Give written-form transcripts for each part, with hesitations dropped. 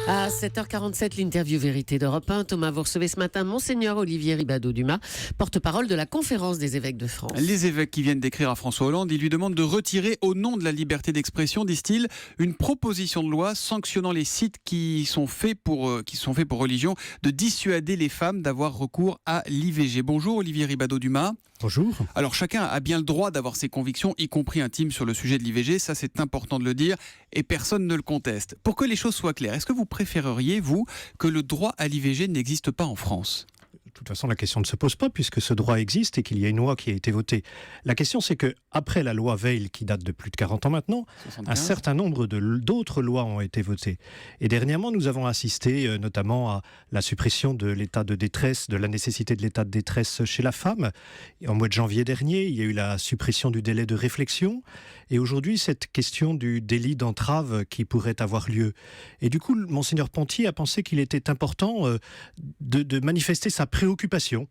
À 7h47, l'interview vérité d'Europe 1. Thomas, vous recevez ce matin Monseigneur Olivier Ribado-Dumas, porte-parole de la Conférence des évêques de France. Les évêques qui viennent d'écrire à François Hollande, ils lui demandent de retirer, au nom de la liberté d'expression, disent-ils, une proposition de loi sanctionnant les sites qui sont faits pour religion, de dissuader les femmes d'avoir recours à l'IVG. Bonjour Olivier Ribado-Dumas. Bonjour. Alors chacun a bien le droit d'avoir ses convictions, y compris intimes, sur le sujet de l'IVG, ça c'est important de le dire, et personne ne le conteste. Pour que les choses soient claires, est-ce que vous préféreriez, vous, que le droit à l'IVG n'existe pas en France ? De toute façon, la question ne se pose pas puisque ce droit existe et qu'il y a une loi qui a été votée. La question, c'est que après la loi Veil, qui date de plus de 40 ans maintenant, 75. Un certain nombre d'autres lois ont été votées. Et dernièrement, nous avons assisté notamment à la suppression de l'état de détresse, de la nécessité de l'état de détresse chez la femme. En mois de janvier dernier, il y a eu la suppression du délai de réflexion. Et aujourd'hui, cette question du délit d'entrave qui pourrait avoir lieu. Et du coup, Monseigneur Pontier a pensé qu'il était important de manifester sa préoccupation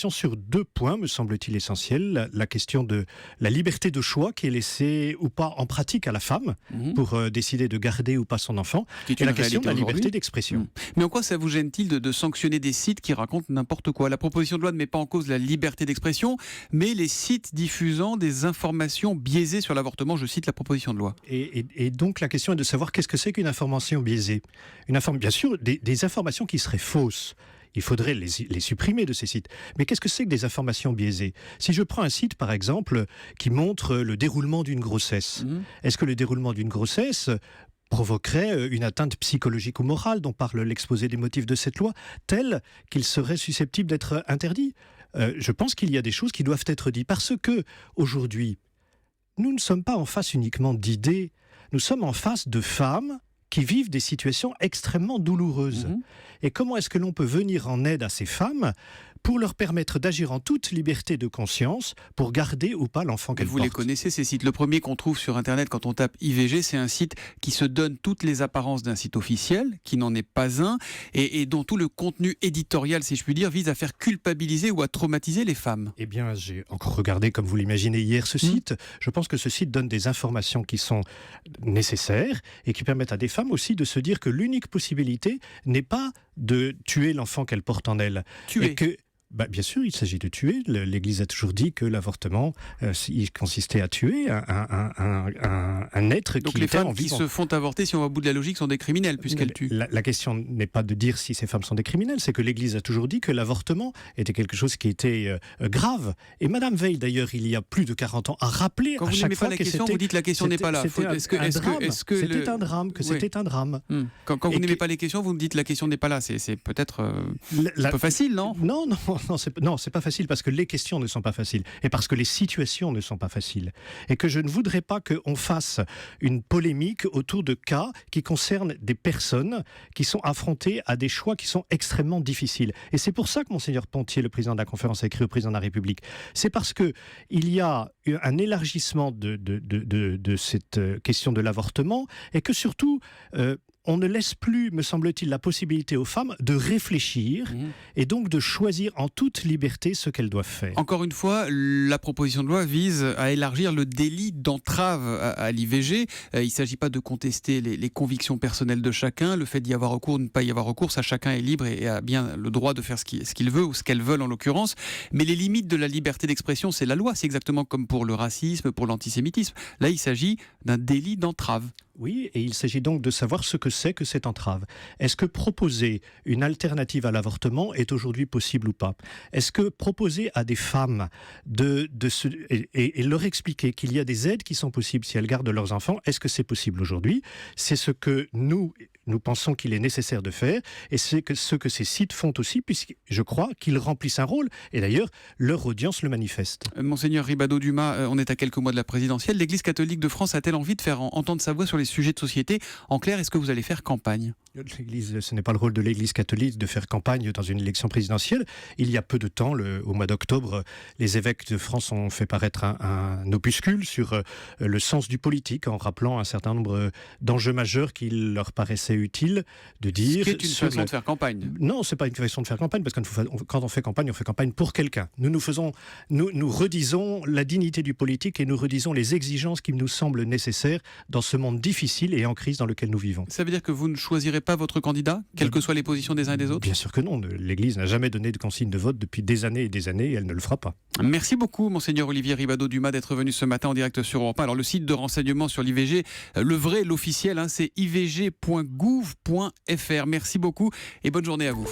sur deux points, me semble-t-il essentiels. La question de la liberté de choix qui est laissée ou pas en pratique à la femme pour décider de garder ou pas son enfant, et la question de la liberté d'expression. Mais en quoi ça vous gêne-t-il de sanctionner des sites qui racontent n'importe quoi ? La proposition de loi ne met pas en cause la liberté d'expression, mais les sites diffusant des informations biaisées sur l'avortement, je cite la proposition de loi. Et donc la question est de savoir qu'est-ce que c'est qu'une information biaisée. Bien sûr, des informations qui seraient fausses. Il faudrait les supprimer de ces sites. Mais qu'est-ce que c'est que des informations biaisées ? Si je prends un site, par exemple, qui montre le déroulement d'une grossesse, est-ce que le déroulement d'une grossesse provoquerait une atteinte psychologique ou morale dont parle l'exposé des motifs de cette loi, telle qu'il serait susceptible d'être interdit ? Je pense qu'il y a des choses qui doivent être dites. Parce que, aujourd'hui, nous ne sommes pas en face uniquement d'idées, nous sommes en face de femmes qui vivent des situations extrêmement douloureuses. Et comment est-ce que l'on peut venir en aide à ces femmes pour leur permettre d'agir en toute liberté de conscience pour garder ou pas l'enfant qu'elles portent ? Vous les connaissez, ces sites. Le premier qu'on trouve sur Internet quand on tape IVG, c'est un site qui se donne toutes les apparences d'un site officiel, qui n'en est pas un, et dont tout le contenu éditorial, si je puis dire, vise à faire culpabiliser ou à traumatiser les femmes. Eh bien, j'ai encore regardé, comme vous l'imaginez hier, ce site. Je pense que ce site donne des informations qui sont nécessaires et qui permettent à des femmes aussi de se dire que l'unique possibilité n'est pas de tuer l'enfant qu'elles portent en elles. Tuer. Bien sûr, il s'agit de tuer. L'Église a toujours dit que l'avortement, il consistait à tuer un être donc qui était en vivant. Donc les femmes qui se font avorter, si on va au bout de la logique, sont des criminels puisqu'elles tuent. La question n'est pas de dire si ces femmes sont des criminels, c'est que l'Église a toujours dit que l'avortement était quelque chose qui était grave. Et Madame Veil, d'ailleurs, il y a plus de 40 ans, a rappelé à chaque fois que vous dites la question n'est pas là. C'était un drame, c'était un drame. Quand vous n'aimez pas les questions, vous me dites la question n'est pas là. C'est peut-être un peu facile, non ? Non, c'est pas facile parce que les questions ne sont pas faciles et parce que les situations ne sont pas faciles. Et que je ne voudrais pas qu'on fasse une polémique autour de cas qui concernent des personnes qui sont affrontées à des choix qui sont extrêmement difficiles. Et c'est pour ça que Monseigneur Pontier, le président de la conférence, a écrit au président de la République. C'est parce que il y a un élargissement de cette question de l'avortement et que surtout on ne laisse plus, me semble-t-il, la possibilité aux femmes de réfléchir et donc de choisir en toute liberté ce qu'elles doivent faire. Encore une fois, la proposition de loi vise à élargir le délit d'entrave à l'IVG. Il ne s'agit pas de contester les convictions personnelles de chacun. Le fait d'y avoir recours ou de ne pas y avoir recours, ça chacun est libre et a bien le droit de faire ce qu'il veut ou ce qu'elles veulent en l'occurrence. Mais les limites de la liberté d'expression, c'est la loi. C'est exactement comme pour le racisme, pour l'antisémitisme. Là, il s'agit d'un délit d'entrave. Oui, et il s'agit donc de savoir ce que c'est que cette entrave. Est-ce que proposer une alternative à l'avortement est aujourd'hui possible ou pas ? Est-ce que proposer à des femmes et leur expliquer qu'il y a des aides qui sont possibles si elles gardent leurs enfants, est-ce que c'est possible aujourd'hui ? C'est ce que nous pensons qu'il est nécessaire de faire, et c'est ce que ces sites font aussi, puisque je crois qu'ils remplissent un rôle, et d'ailleurs, leur audience le manifeste. Monseigneur Ribado-Dumas, on est à quelques mois de la présidentielle. L'Église catholique de France a-t-elle envie de faire entendre sa voix sur les sujets de société ? En clair, est-ce que vous allez faire campagne ? Ce n'est pas le rôle de l'Église catholique de faire campagne dans une élection présidentielle. Il y a peu de temps, au mois d'octobre, les évêques de France ont fait paraître un opuscule sur le sens du politique, en rappelant un certain nombre d'enjeux majeurs qui leur paraissaient c'est utile de dire... Ce qui est une façon de faire campagne. Non, c'est pas une façon de faire campagne, parce que quand on fait campagne pour quelqu'un. Nous redisons la dignité du politique et nous redisons les exigences qui nous semblent nécessaires dans ce monde difficile et en crise dans lequel nous vivons. Ça veut dire que vous ne choisirez pas votre candidat, quelles que soient les positions des uns et des autres ? Bien sûr que non. L'Église n'a jamais donné de consigne de vote depuis des années et elle ne le fera pas. Merci beaucoup, Monseigneur Olivier Ribadeau-Dumas, d'être venu ce matin en direct sur Europe 1. Alors, le site de renseignement sur l'IVG, le vrai, l'officiel, c'est ivg.gouv.fr. Merci beaucoup et bonne journée à vous.